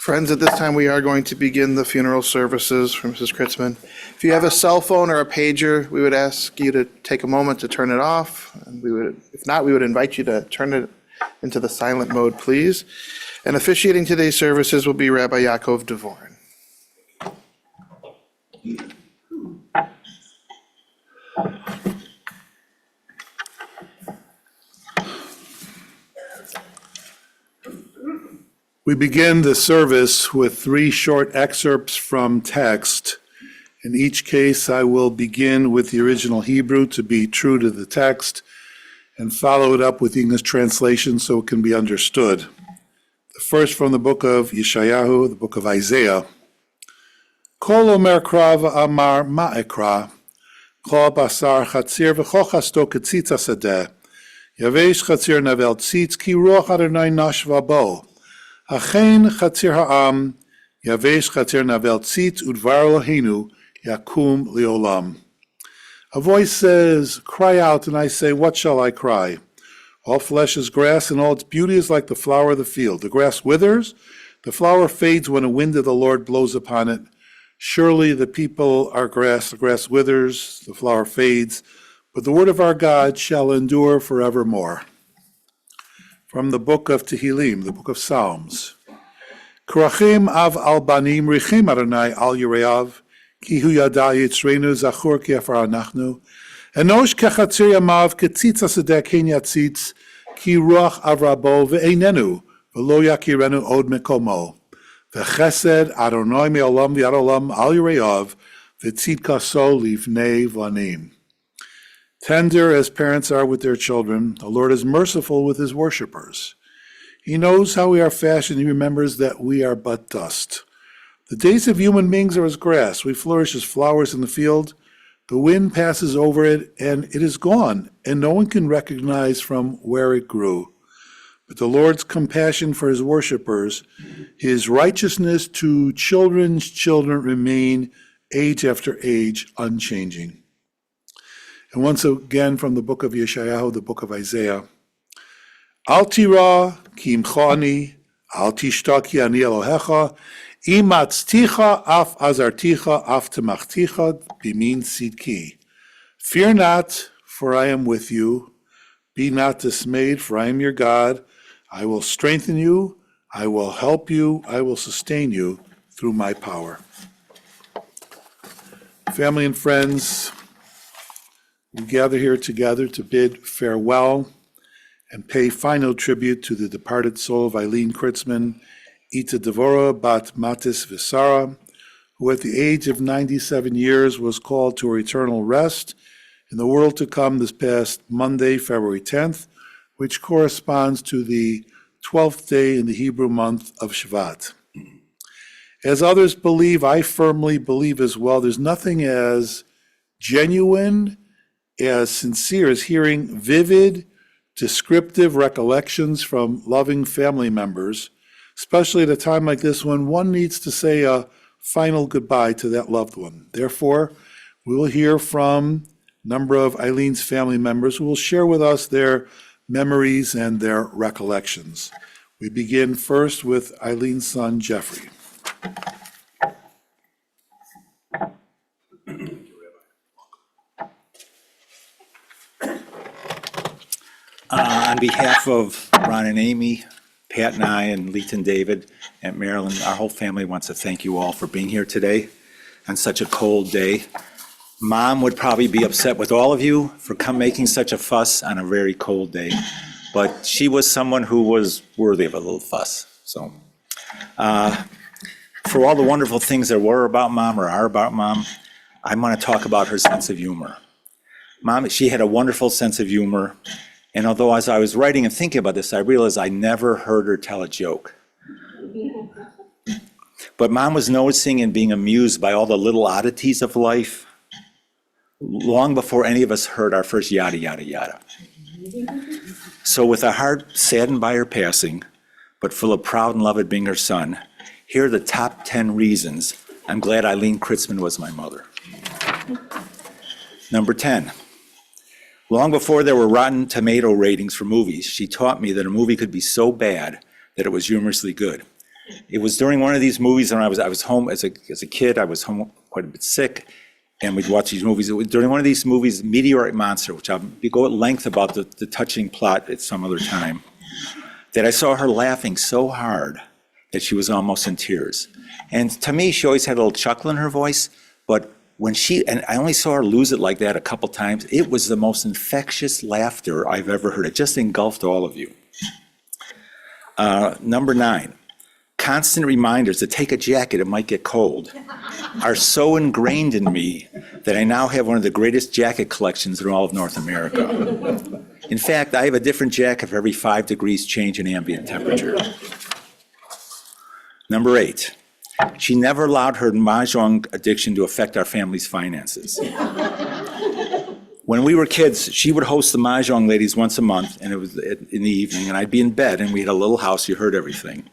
Friends, at this time we are going to begin the funeral services for Mrs. Kritzman. If you have a cell phone or a pager, we would ask you to take a moment to turn it off. And if not, we would invite you to turn it into the silent mode, please. And officiating today's services will be Rabbi Yaakov Devorn. We begin the service with 3 short excerpts from text. In each case, I will begin with the original Hebrew to be true to the text and follow it up with English translation so it can be understood. The first from the book of Yeshayahu, the book of Isaiah. Kol omer krav amar ma'ekra, kol basar chatzir v'chol chasto ketzitz hasadeh, yavesh chatzir navel tzitz ki ruach Adonai nashva bo. Achen chatzir ha'am, yavesh chatzir navel tzitz udvar Eloheinu yakum leolam. A voice says, cry out, and I say, what shall I cry? All flesh is grass, and all its beauty is like the flower of the field. The grass withers, the flower fades when a wind of the Lord blows upon it. Surely the people are grass, the grass withers, the flower fades, but the word of our God shall endure forevermore. From the book of Tehillim, the book of Psalms. Krachim av al banim richim Adonai al yireav, ki hu yada yitzreinu zachur ki afar anachnu, enosh kechatzir yamav ketzitz hasadeh ken yatzitz, ki ruach avrabo ve'einenu, v'lo yakirenu od mekomo, v'chesed Adonai me'olam v'yad olam al yireav, v'tzidkaso livnei vanim. Tender as parents are with their children, the Lord is merciful with his worshipers. He knows how we are fashioned. He remembers that we are but dust. The days of human beings are as grass. We flourish as flowers in the field. The wind passes over it, and it is gone, and no one can recognize from where it grew. But the Lord's compassion for his worshipers, his righteousness to children's children remain age after age unchanging. And once again from the book of Yeshayahu, the book of Isaiah. Al tira ki imchani, al tishta ki ani Elohecha, im atzticha af azarticha af temachticha bimin sidki. Fear not, for I am with you. Be not dismayed, for I am your God. I will strengthen you, I will help you, I will sustain you through my power. Family and friends, we gather here together to bid farewell and pay final tribute to the departed soul of Eileen Kritzman, Ita Devora Bat Matis Visara, who at the age of 97 years was called to her eternal rest in the world to come this past Monday, February 10th, which corresponds to the 12th day in the Hebrew month of Shvat. As others believe, I firmly believe as well, there's nothing as genuine, as sincere as hearing vivid, descriptive recollections from loving family members, especially at a time like this when one needs to say a final goodbye to that loved one. Therefore, we will hear from a number of Eileen's family members who will share with us their memories and their recollections. We begin first with Eileen's son, Jeffrey. On behalf of Ron and Amy, Pat and I, and Leet and David, and Marilyn, our whole family wants to thank you all for being here today on such a cold day. Mom would probably be upset with all of you for making such a fuss on a very cold day, but she was someone who was worthy of a little fuss. So, for all the wonderful things there were about Mom or are about Mom, I want to talk about her sense of humor. Mom, she had a wonderful sense of humor. And although as I was writing and thinking about this, I realized I never heard her tell a joke. But Mom was noticing and being amused by all the little oddities of life long before any of us heard our first yada, yada, yada. So with a heart saddened by her passing, but full of proud and love at being her son, here are the top 10 reasons I'm glad Eileen Kritzman was my mother. Number 10. Long before there were Rotten Tomato ratings for movies, she taught me that a movie could be so bad that it was humorously good. It was during one of these movies, and I was home as a kid. I was home quite a bit sick, and we'd watch these movies. It was during one of these movies, Meteorite Monster, which I'll go at length about the touching plot at some other time, that I saw her laughing so hard that she was almost in tears. And to me, she always had a little chuckle in her voice, but and I only saw her lose it like that a couple times, it was the most infectious laughter I've ever heard. It just engulfed all of you. Number 9, constant reminders to take a jacket, it might get cold, are so ingrained in me that I now have one of the greatest jacket collections in all of North America. In fact, I have a different jacket for every 5 degrees change in ambient temperature. Number 8, she never allowed her mahjong addiction to affect our family's finances. When we were kids, she would host the mahjong ladies once a month, and it was in the evening, and I'd be in bed, and we had a little house, you heard everything.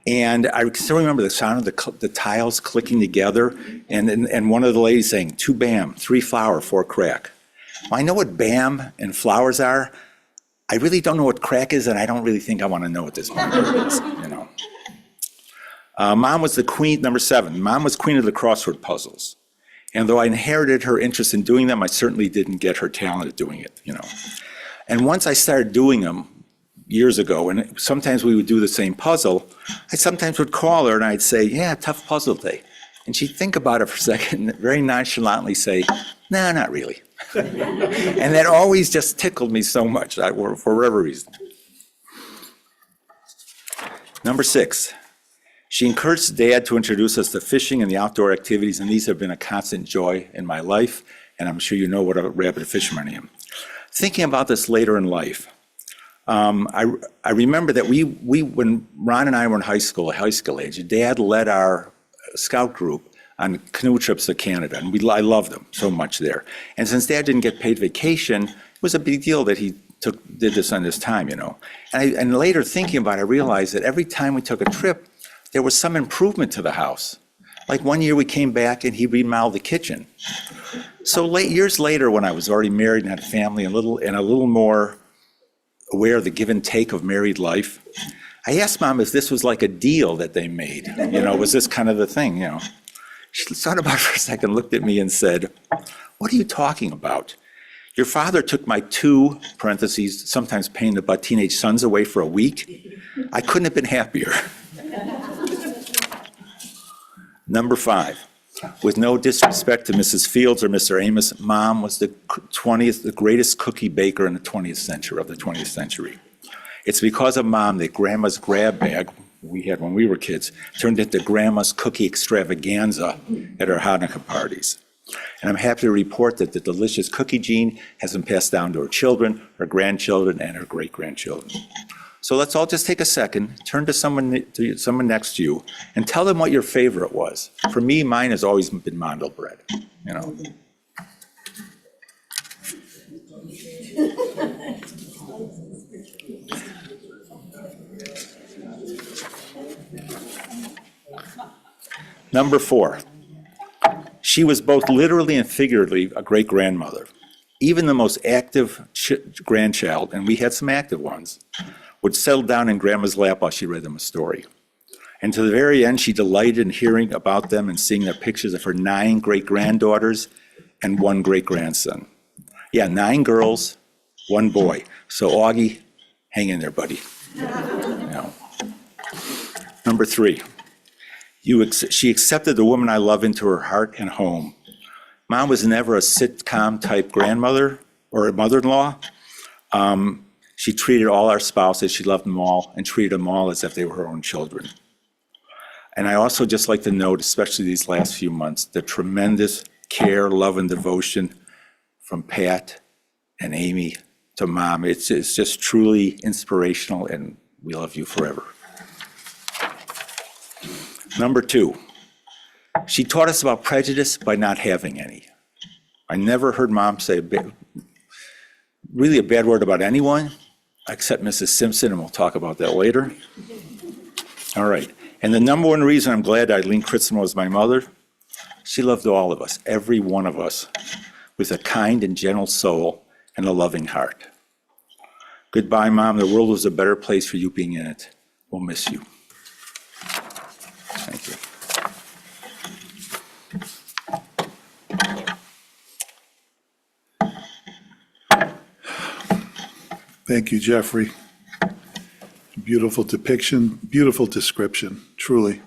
And I still remember the sound of the tiles clicking together, and one of the ladies saying, 2 bam, 3 flour, 4 crack. Well, I know what bam and flowers are. I really don't know what crack is, and I don't really think I want to know at this point what it is, you know. Mom was the queen, number 7, Mom was queen of the crossword puzzles. And though I inherited her interest in doing them, I certainly didn't get her talent at doing it, you know. And once I started doing them years ago, and sometimes we would do the same puzzle, I sometimes would call her and I'd say, yeah, tough puzzle day. And she'd think about it for a second and very nonchalantly say, nah, not really. And that always just tickled me so much for whatever reason. Number 6. She encouraged Dad to introduce us to fishing and the outdoor activities, and these have been a constant joy in my life, and I'm sure you know what a rabid fisherman I am. Thinking about this later in life, I remember that when Ron and I were in high school age, Dad led our scout group on canoe trips to Canada, and I loved them so much there. And since Dad didn't get paid vacation, it was a big deal that he did this on his time, you know. And later thinking about it, I realized that every time we took a trip, there was some improvement to the house. Like one year we came back and he remodeled the kitchen. So years later, when I was already married and had a family and a little more aware of the give and take of married life, I asked Mom if this was like a deal that they made. You know, was this kind of the thing, you know? She thought about it for a second, looked at me and said, what are you talking about? Your father took my 2, parentheses, sometimes pain in the butt, teenage sons away for a week. I couldn't have been happier. Number 5, with no disrespect to Mrs. Fields or Mr. Amos, Mom was the greatest cookie baker in the 20th century. It's because of Mom that Grandma's grab bag we had when we were kids turned into Grandma's cookie extravaganza at our Hanukkah parties. And I'm happy to report that the delicious cookie gene has been passed down to her children, her grandchildren, and her great-grandchildren. So let's all just take a second, turn to someone next to you, and tell them what your favorite was. For me, mine has always been mandel bread, you know. Number 4, she was both literally and figuratively a great-grandmother. Even the most active grandchild, and we had some active ones, would settle down in Grandma's lap while she read them a story. And to the very end, she delighted in hearing about them and seeing their pictures of her 9 great-granddaughters and 1 great-grandson. Yeah, 9 girls, 1 boy. So Augie, hang in there, buddy. You know. Number 3, she accepted the woman I love into her heart and home. Mom was never a sitcom-type grandmother or a mother-in-law. She treated all our spouses, she loved them all, and treated them all as if they were her own children. And I also just like to note, especially these last few months, the tremendous care, love, and devotion from Pat and Amy to Mom. It's just truly inspirational, and we love you forever. Number 2, she taught us about prejudice by not having any. I never heard Mom say really a bad word about anyone, except Mrs. Simpson, and we'll talk about that later. All right, and the number 1 reason I'm glad Eileen Kritzman was my mother, she loved all of us, every one of us, with a kind and gentle soul and a loving heart. Goodbye, Mom. The world was a better place for you being in it. We'll miss you. Thank you. Thank you, Jeffrey. Beautiful depiction, beautiful description, truly.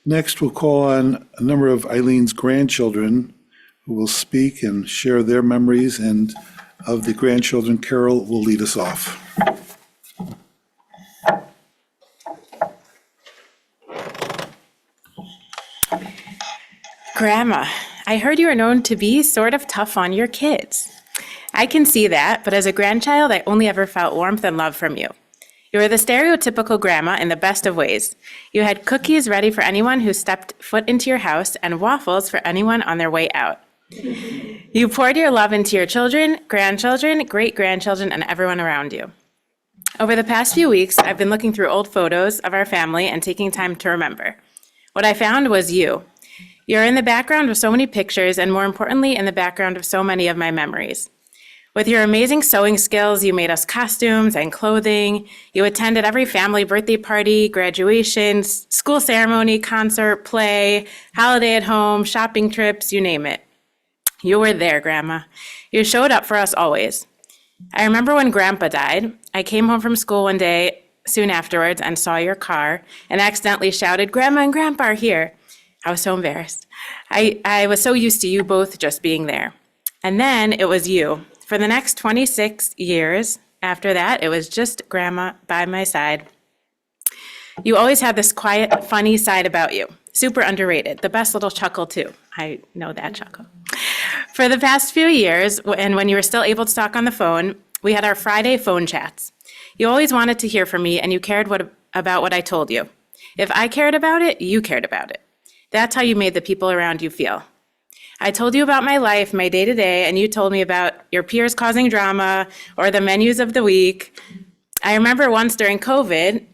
Next, we'll call on a number of Eileen's grandchildren who will speak and share their memories, and of the grandchildren, Carol will lead us off. Grandma, I heard you are known to be sort of tough on your kids. I can see that, but as a grandchild, I only ever felt warmth and love from you. You were the stereotypical grandma in the best of ways. You had cookies ready for anyone who stepped foot into your house and waffles for anyone on their way out. You poured your love into your children, grandchildren, great-grandchildren, and everyone around you. Over the past few weeks, I've been looking through old photos of our family and taking time to remember. What I found was you. You're in the background of so many pictures, and more importantly, in the background of so many of my memories. With your amazing sewing skills, you made us costumes and clothing. You attended every family birthday party, graduation, school ceremony, concert, play, holiday at home, shopping trips, you name it. You were there, Grandma. You showed up for us always. I remember when Grandpa died, I came home from school one day soon afterwards and saw your car and accidentally shouted, "Grandma and Grandpa are here." I was so embarrassed. I was so used to you both just being there. And then it was you. For the next 26 years after that, it was just Grandma by my side. You always had this quiet, funny side about you. Super underrated. The best little chuckle, too. I know that chuckle. For the past few years, and when you were still able to talk on the phone, we had our Friday phone chats. You always wanted to hear from me, and you cared about what I told you. If I cared about it, you cared about it. That's how you made the people around you feel. I told you about my life, my day-to-day, and you told me about your peers causing drama or the menus of the week. I remember once during COVID,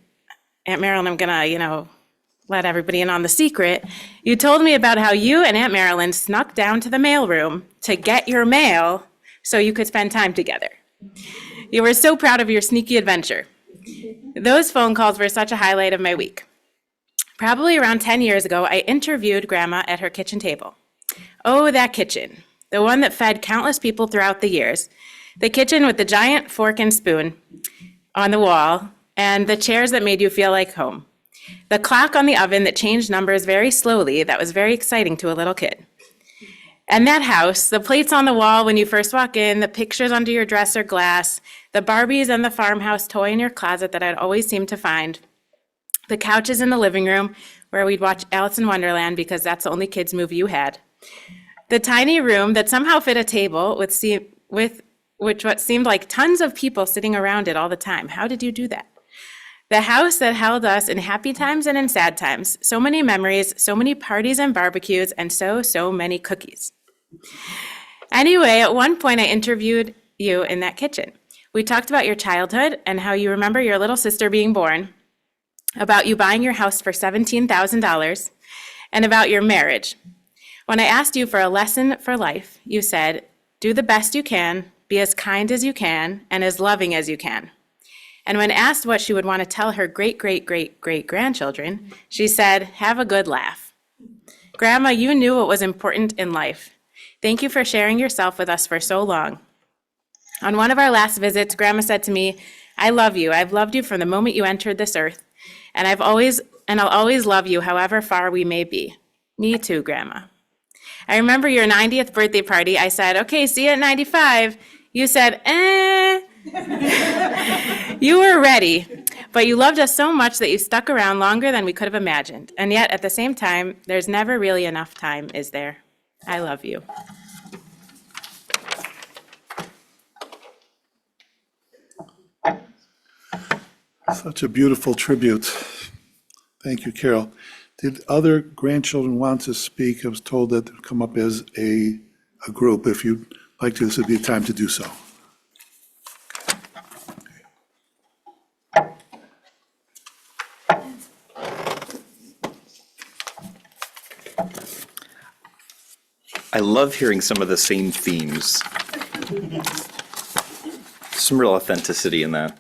Aunt Marilyn, I'm gonna, let everybody in on the secret. You told me about how you and Aunt Marilyn snuck down to the mailroom to get your mail so you could spend time together. You were so proud of your sneaky adventure. Those phone calls were such a highlight of my week. Probably around 10 years ago, I interviewed Grandma at her kitchen table. Oh, that kitchen, the one that fed countless people throughout the years. The kitchen with the giant fork and spoon on the wall and the chairs that made you feel like home. The clock on the oven that changed numbers very slowly, that was very exciting to a little kid. And that house, the plates on the wall when you first walk in, the pictures under your dresser glass, the Barbies and the farmhouse toy in your closet that I'd always seem to find, the couches in the living room where we'd watch Alice in Wonderland because that's the only kids movie you had, the tiny room that somehow fit a table with what seemed like tons of people sitting around it all the time. How did you do that? The house that held us in happy times and in sad times. So many memories, so many parties and barbecues, and so many cookies. Anyway, at one point I interviewed you in that kitchen. We talked about your childhood and how you remember your little sister being born, about you buying your house for $17,000, and about your marriage. When I asked you for a lesson for life, you said, do the best you can, be as kind as you can, and as loving as you can. And when asked what she would want to tell her great-great-great-great-grandchildren, she said, have a good laugh. Grandma, you knew what was important in life. Thank you for sharing yourself with us for so long. On one of our last visits, Grandma said to me, I love you. I've loved you from the moment you entered this earth, and I'll always love you however far we may be. Me too, Grandma. I remember your 90th birthday party. I said, okay, see you at 95. You said, You were ready, but you loved us so much that you stuck around longer than we could have imagined. And yet, at the same time, there's never really enough time, is there? I love you. Such a beautiful tribute. Thank you, Carol. Did other grandchildren want to speak? I was told that they'd come up as a group. If you'd like to, this would be a time to do so. I love hearing some of the same themes. Some real authenticity in that.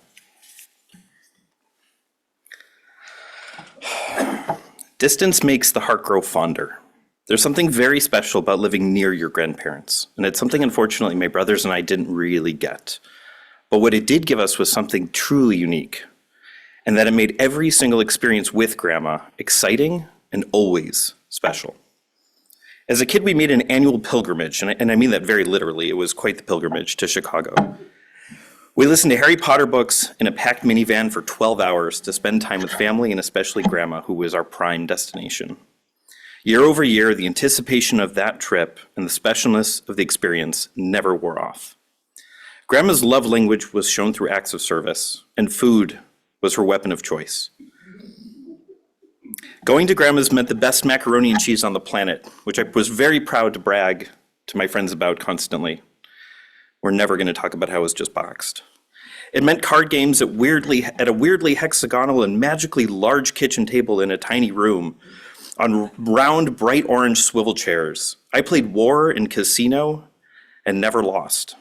Distance makes the heart grow fonder. There's something very special about living near your grandparents, and it's something, unfortunately, my brothers and I didn't really get. But what it did give us was something truly unique, and that it made every single experience with Grandma exciting and always special. As a kid, we made an annual pilgrimage, and I mean that very literally. It was quite the pilgrimage to Chicago. We listened to Harry Potter books in a packed minivan for 12 hours to spend time with family, and especially Grandma, who was our prime destination. Year over year, the anticipation of that trip and the specialness of the experience never wore off. Grandma's love language was shown through acts of service, and food was her weapon of choice. Going to Grandma's meant the best macaroni and cheese on the planet, which I was very proud to brag to my friends about constantly. We're never going to talk about how it was just boxed. It meant card games at a weirdly hexagonal and magically large kitchen table in a tiny room on round, bright orange swivel chairs. I played War and Casino and never lost.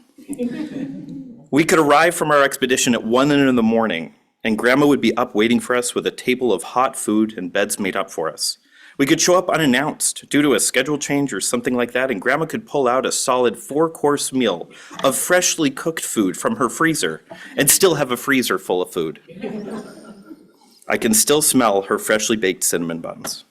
We could arrive from our expedition at 1 in the morning, and Grandma would be up waiting for us with a table of hot food and beds made up for us. We could show up unannounced due to a schedule change or something like that, and Grandma could pull out a solid 4-course meal of freshly cooked food from her freezer and still have a freezer full of food. I can still smell her freshly baked cinnamon buns.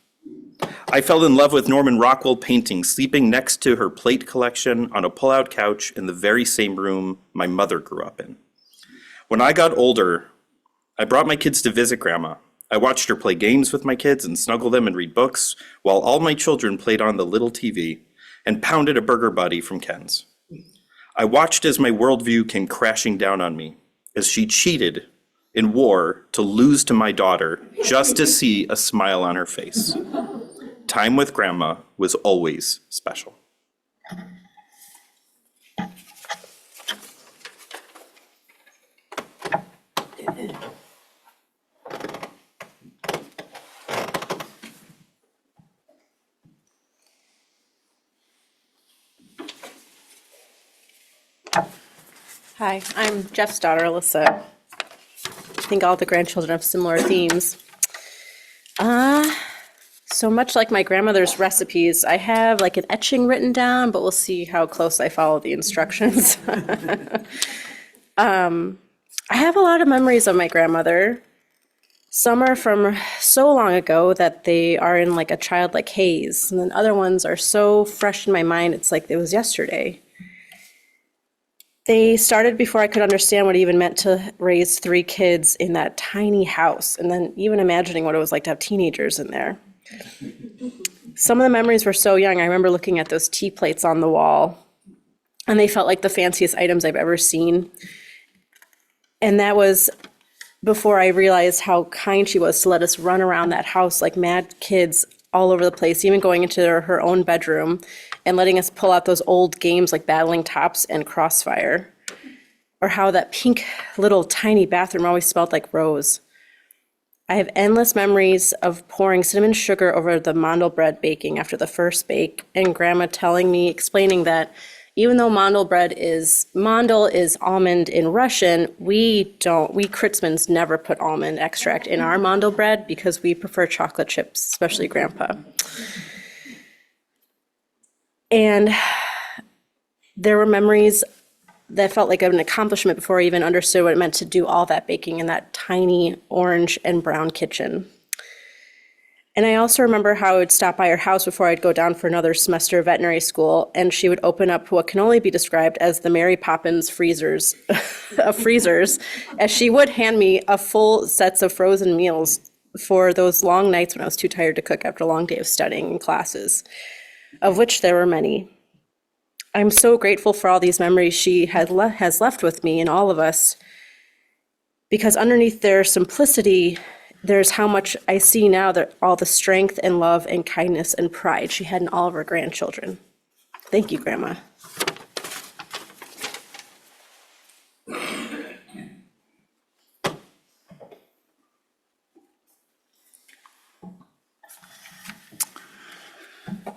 I fell in love with Norman Rockwell paintings, sleeping next to her plate collection on a pull-out couch in the very same room my mother grew up in. When I got older, I brought my kids to visit Grandma. I watched her play games with my kids and snuggle them and read books, while all my children played on the little TV and pounded a burger buddy from Ken's. I watched as my worldview came crashing down on me, as she cheated in war to lose to my daughter just to see a smile on her face. Time with Grandma was always special. Hi, I'm Jeff's daughter, Alyssa. I think all the grandchildren have similar themes. So much like my grandmother's recipes, I have like an etching written down, but we'll see how close I follow the instructions. I have a lot of memories of my grandmother. Some are from so long ago that they are in like a childlike haze, and then other ones are so fresh in my mind, it's like it was yesterday. They started before I could understand what it even meant to raise 3 kids in that tiny house, and then even imagining what it was like to have teenagers in there. Some of the memories were so young. I remember looking at those tea plates on the wall, and they felt like the fanciest items I've ever seen. And that was before I realized how kind she was to let us run around that house like mad kids all over the place, even going into her own bedroom and letting us pull out those old games like Battling Tops and Crossfire, or how that pink little tiny bathroom always smelled like rose. I have endless memories of pouring cinnamon sugar over the mandel bread baking after the first bake, and Grandma explaining that even though mandel is almond in Russian, we Kritzmans never put almond extract in our mandel bread because we prefer chocolate chips, especially Grandpa. And there were memories that felt like an accomplishment before I even understood what it meant to do all that baking in that tiny orange and brown kitchen. And I also remember how I would stop by her house before I'd go down for another semester of veterinary school, and she would open up what can only be described as the Mary Poppins freezers of freezers, as she would hand me a full sets of frozen meals for those long nights when I was too tired to cook after a long day of studying in classes, of which there were many. I'm so grateful for all these memories she has left with me and all of us, because underneath their simplicity, there's how much I see now that all the strength and love and kindness and pride she had in all of her grandchildren. Thank you, Grandma.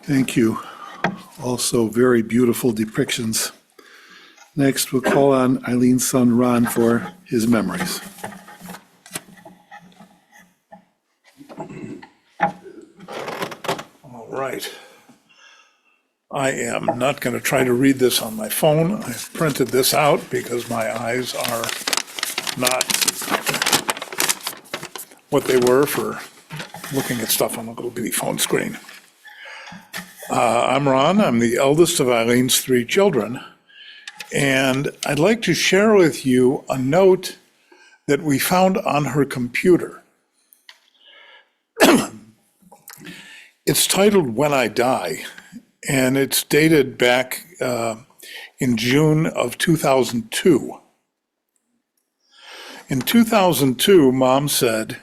Thank you. Also very beautiful depictions. Next, we'll call on Eileen's son, Ron, for his memories. I am not going to try to read this on my phone. I printed this out because my eyes are not what they were for looking at stuff on a little bitty phone screen. I'm Ron. I'm the eldest of Eileen's 3 children. And I'd like to share with you a note that we found on her computer. It's titled When I Die, and it's dated back in June of 2002. In 2002, Mom said,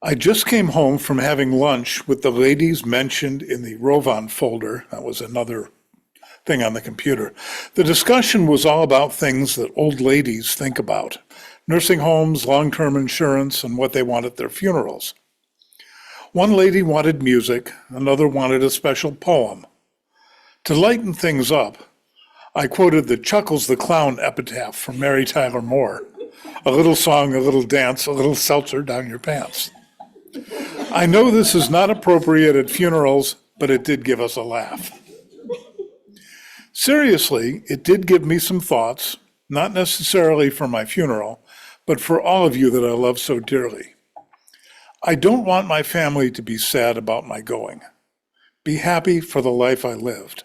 I just came home from having lunch with the ladies mentioned in the Rovan folder. That was another thing on the computer. The discussion was all about things that old ladies think about: nursing homes, long-term insurance, and what they want at their funerals. One lady wanted music, another wanted a special poem. To lighten things up, I quoted the Chuckles the Clown epitaph from Mary Tyler Moore: a little song, a little dance, a little seltzer down your pants. I know this is not appropriate at funerals, but it did give us a laugh. Seriously, it did give me some thoughts, not necessarily for my funeral, but for all of you that I love so dearly. I don't want my family to be sad about my going. Be happy for the life I lived.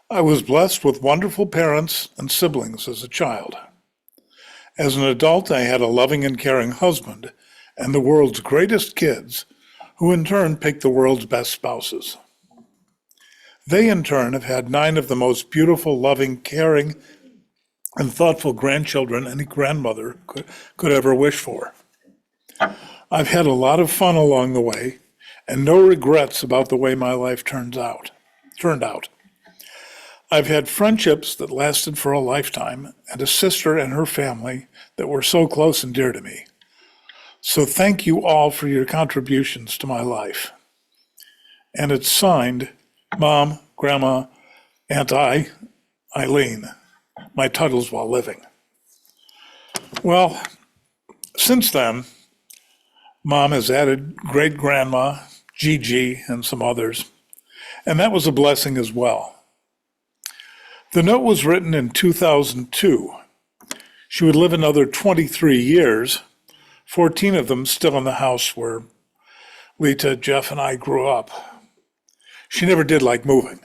I was blessed with wonderful parents and siblings as a child. As an adult, I had a loving and caring husband and the world's greatest kids, who in turn picked the world's best spouses. They in turn have had 9 of the most beautiful, loving, caring, and thoughtful grandchildren any grandmother could ever wish for. I've had a lot of fun along the way and no regrets about the way my life turned out. I've had friendships that lasted for a lifetime and a sister and her family that were so close and dear to me. So thank you all for your contributions to my life. And it's signed, Mom, Grandma, Aunt Eileen, my Tuttles while living. Well, since then, Mom has added great-grandma, Gigi, and some others, and that was a blessing as well. The note was written in 2002. She would live another 23 years, 14 of them still in the house where Lita, Jeff, and I grew up. She never did like moving.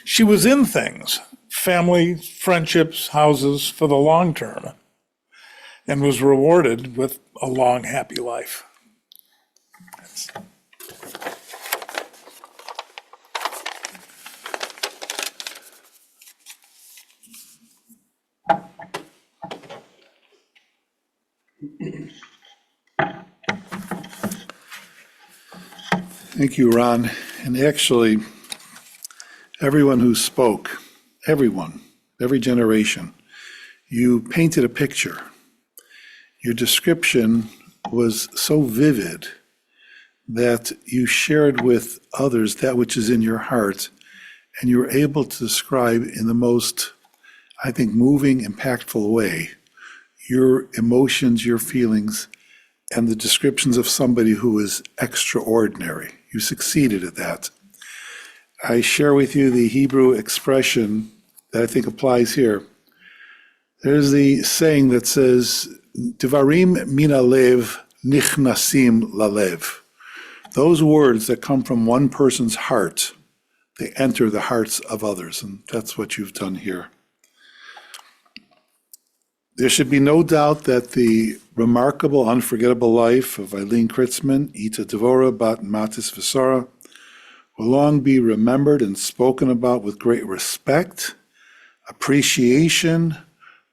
She was in things, family, friendships, houses, for the long term, and was rewarded with a long, happy life. Thank you, Ron. And actually, everyone who spoke, everyone, every generation, you painted a picture. Your description was so vivid that you shared with others that which is in your heart, and you were able to describe in the most, I think, moving, impactful way your emotions, your feelings, and the descriptions of somebody who is extraordinary. You succeeded at that. I share with you the Hebrew expression that I think applies here. There's the saying that says, Devarim min alev nichnasim lalev. Those words that come from one person's heart, they enter the hearts of others, and that's what you've done here. There should be no doubt that the remarkable, unforgettable life of Eileen Kritzman, Ita Devora, Bat Matis Visara, will long be remembered and spoken about with great respect, appreciation,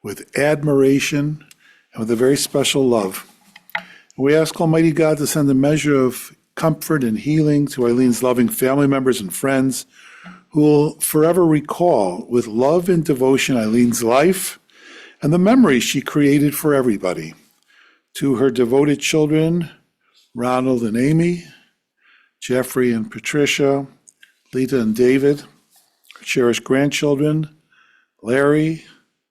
with admiration, and with a very special love. We ask Almighty God to send a measure of comfort and healing to Eileen's loving family members and friends, who will forever recall with love and devotion Eileen's life and the memories she created for everybody. To her devoted children, Ronald and Amy, Jeffrey and Patricia, Lita and David, her cherished grandchildren, Larry,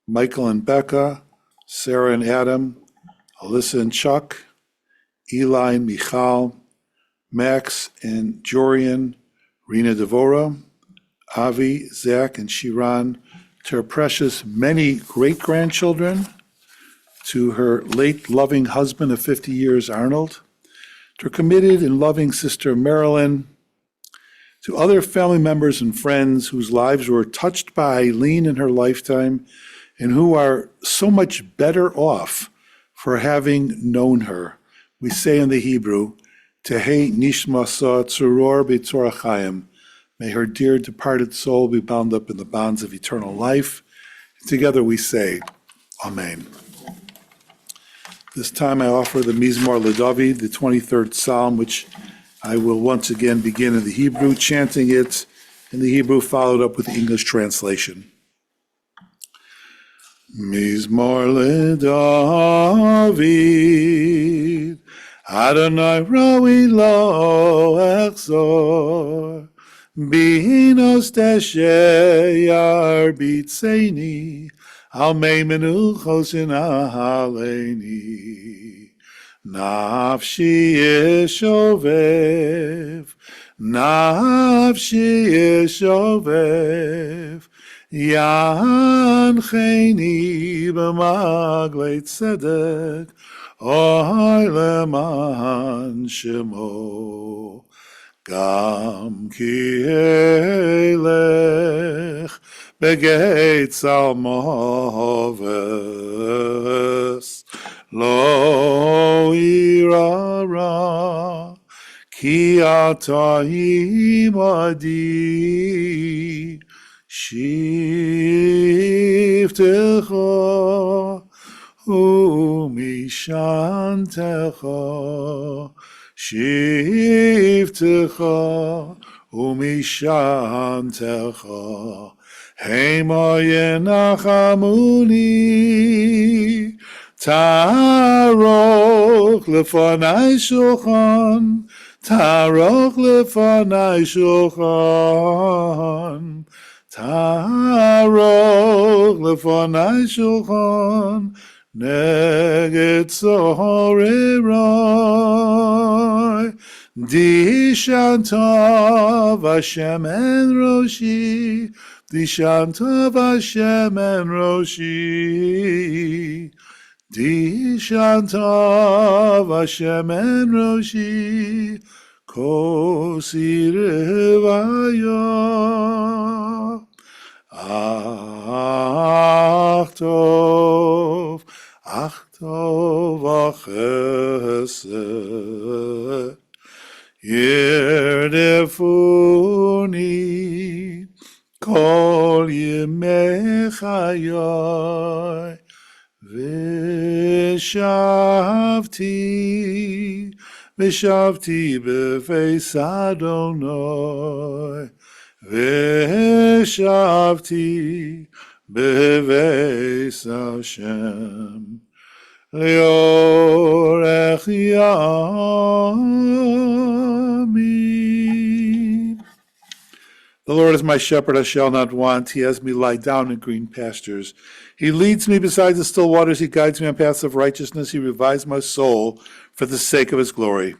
Michael and Becca, Sarah and Adam, Alyssa and Chuck, Eli and Michal, Max and Jorian, Rena Devora, Avi, Zach, and Shiran, to her precious many great-grandchildren, to her late loving husband of 50 years, Arnold, to her committed and loving sister, Marilyn, to other family members and friends whose lives were touched by Eileen in her lifetime and who are so much better off for having known her. We say in the Hebrew, Tehei nishmasa tzuror b'tzor achayim. May her dear departed soul be bound up in the bonds of eternal life. Together we say, Amen. This time I offer the Mizmor LeDavid, the 23rd Psalm, which I will once again begin in the Hebrew, chanting it in the Hebrew, followed up with the English translation. Mizmor LeDavid, Adonai roi lo echzor, Binos tesheyar bitzeni, al mei menuchos in ahaleni. Nafshi yeshovev, nafshi yeshovev, yancheni b'maglei tzedek, oy leman shemo. Gam ki elech begeit salmoves lo irara ki ata imadi shiftecha umishantecha Shivtecha umishantecha Hema yenachamuni Taroch lefanai shulchan Taroch lefanai shulchan Taroch lefanai shulchan Neged Zohorei Dishantav Hashem en Roshi Dishantav Hashem en Roshi Dishantav Hashem en Roshi Kosi Revaya Ach tov achesed yerdefuni kol yemei chayai v'shavti b'feis Adonai v'shavti b'veis Hashem Leorech Yamim. The Lord is my shepherd, I shall not want. He has me lie down in green pastures. He leads me beside the still waters. He guides me on paths of righteousness. He revives my soul for the sake of his glory.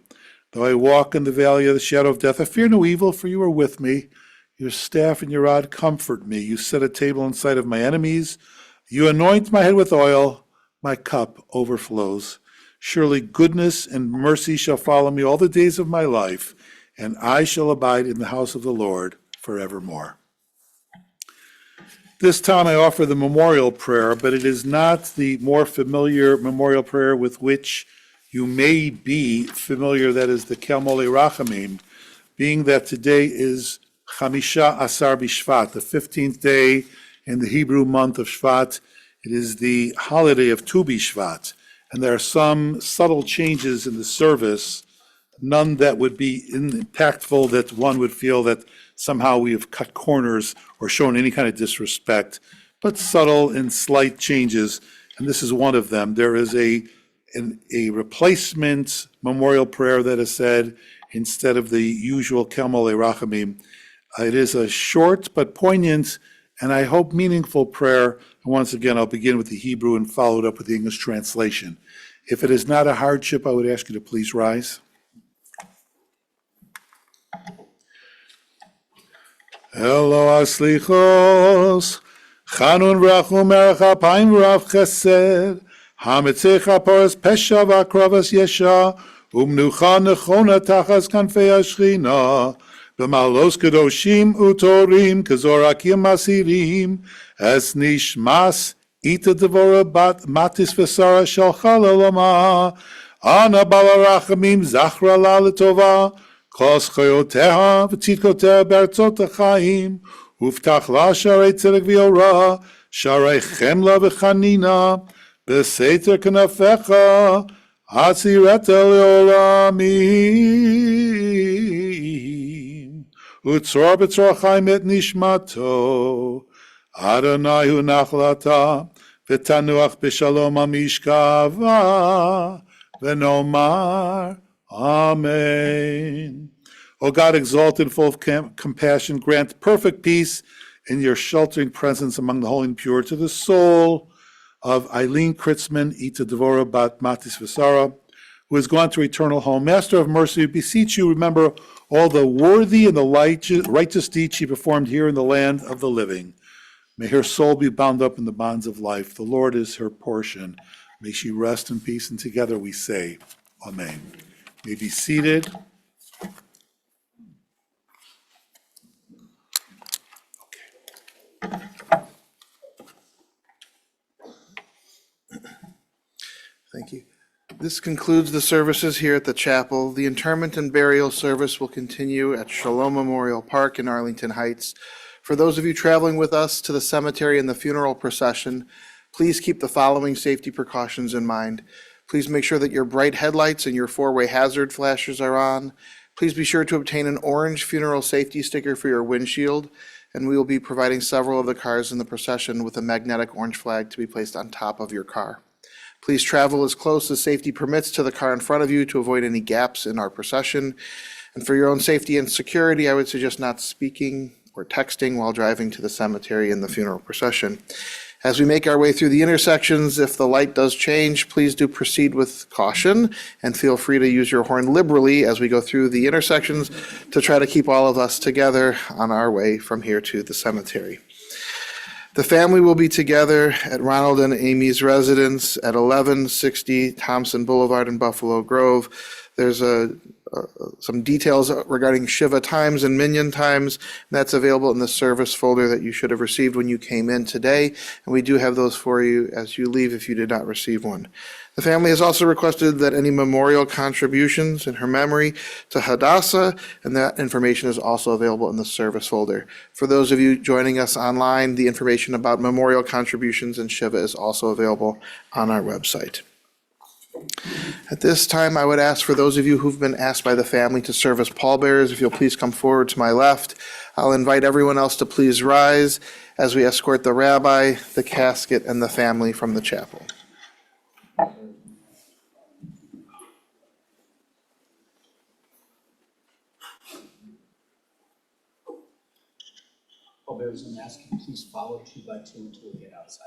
Though I walk in the valley of the shadow of death, I fear no evil, for you are with me. Your staff and your rod comfort me. You set a table in sight of my enemies. You anoint my head with oil. My cup overflows. Surely goodness and mercy shall follow me all the days of my life, and I shall abide in the house of the Lord forevermore. This time I offer the memorial prayer, but it is not the more familiar memorial prayer with which you may be familiar, that is the Kelmolei Rachamim, being that today is Chamisha Asar B'Shvat, the 15th day in the Hebrew month of Shvat. It is the holiday of Tu B'Shvat, and there are some subtle changes in the service, none that would be impactful that one would feel that somehow we have cut corners or shown any kind of disrespect, but subtle and slight changes, and this is one of them. There is a replacement memorial prayer that is said instead of the usual Kelmolei Rachamim. It is a short but poignant and I hope meaningful prayer. And once again, I'll begin with the Hebrew and follow it up with the English translation. If it is not a hardship, I would ask you to please rise. Elo aslichos, Chanun v'rachum erech apayim v'rav chesed, Hametzecha poras pesha v'akravas yesha, Umnucha nechona tachas kanfei ashchina, B'malos kedoshim utorim, Kezorakim asirim, Es nishmas ita devora bat matis v'sara shalcha lelama, Ana balarachamim zachra la letova, Kos chayoteha v'tzidkoteha be'artzot ha'chaim, Uftach la sharei tzedek v'yorah, sharei chemla v'chanina, B'seiter knafecha, Hatzireta le'olamim. Utzor b'tzor chaim et nishmato, Adonai hu nachlata, V'tanuach b'shalom amishkava, V'nomar, Amen. O God, exalted, full of compassion, grant perfect peace in your sheltering presence among the holy and pure to the soul of Eileen Kritzman, Ita Devora Bat Matis Visara, who has gone to eternal home. Master of mercy, we beseech you, remember all the worthy and the righteous deeds she performed here in the land of the living. May her soul be bound up in the bonds of life. The Lord is her portion. May she rest in peace. And together we say, Amen. You may be seated. Thank you. This concludes the services here at the chapel. The interment and burial service will continue at Shalom Memorial Park in Arlington Heights. For those of you traveling with us to the cemetery and the funeral procession, please keep the following safety precautions in mind. Please make sure that your bright headlights and your four-way hazard flashers are on. Please be sure to obtain an orange funeral safety sticker for your windshield, and we will be providing several of the cars in the procession with a magnetic orange flag to be placed on top of your car. Please travel as close as safety permits to the car in front of you to avoid any gaps in our procession. And for your own safety and security, I would suggest not speaking or texting while driving to the cemetery and the funeral procession. As we make our way through the intersections, if the light does change, please do proceed with caution and feel free to use your horn liberally as we go through the intersections to try to keep all of us together on our way from here to the cemetery. The family will be together at Ronald and Amy's residence at 1160 Thompson Boulevard in Buffalo Grove. There's some details regarding Shiva times and Minyan times. That's available in the service folder that you should have received when you came in today. And we do have those for you as you leave if you did not receive one. The family has also requested that any memorial contributions in her memory to Hadassah, and that information is also available in the service folder. For those of you joining us online, the information about memorial contributions and Shiva is also available on our website. At this time, I would ask for those of you who've been asked by the family to serve as pallbearers, if you'll please come forward to my left. I'll invite everyone else to please rise as we escort the rabbi, the casket, and the family from the chapel. Pallbearers, I'm asking, please follow 2 by 2 until we get outside.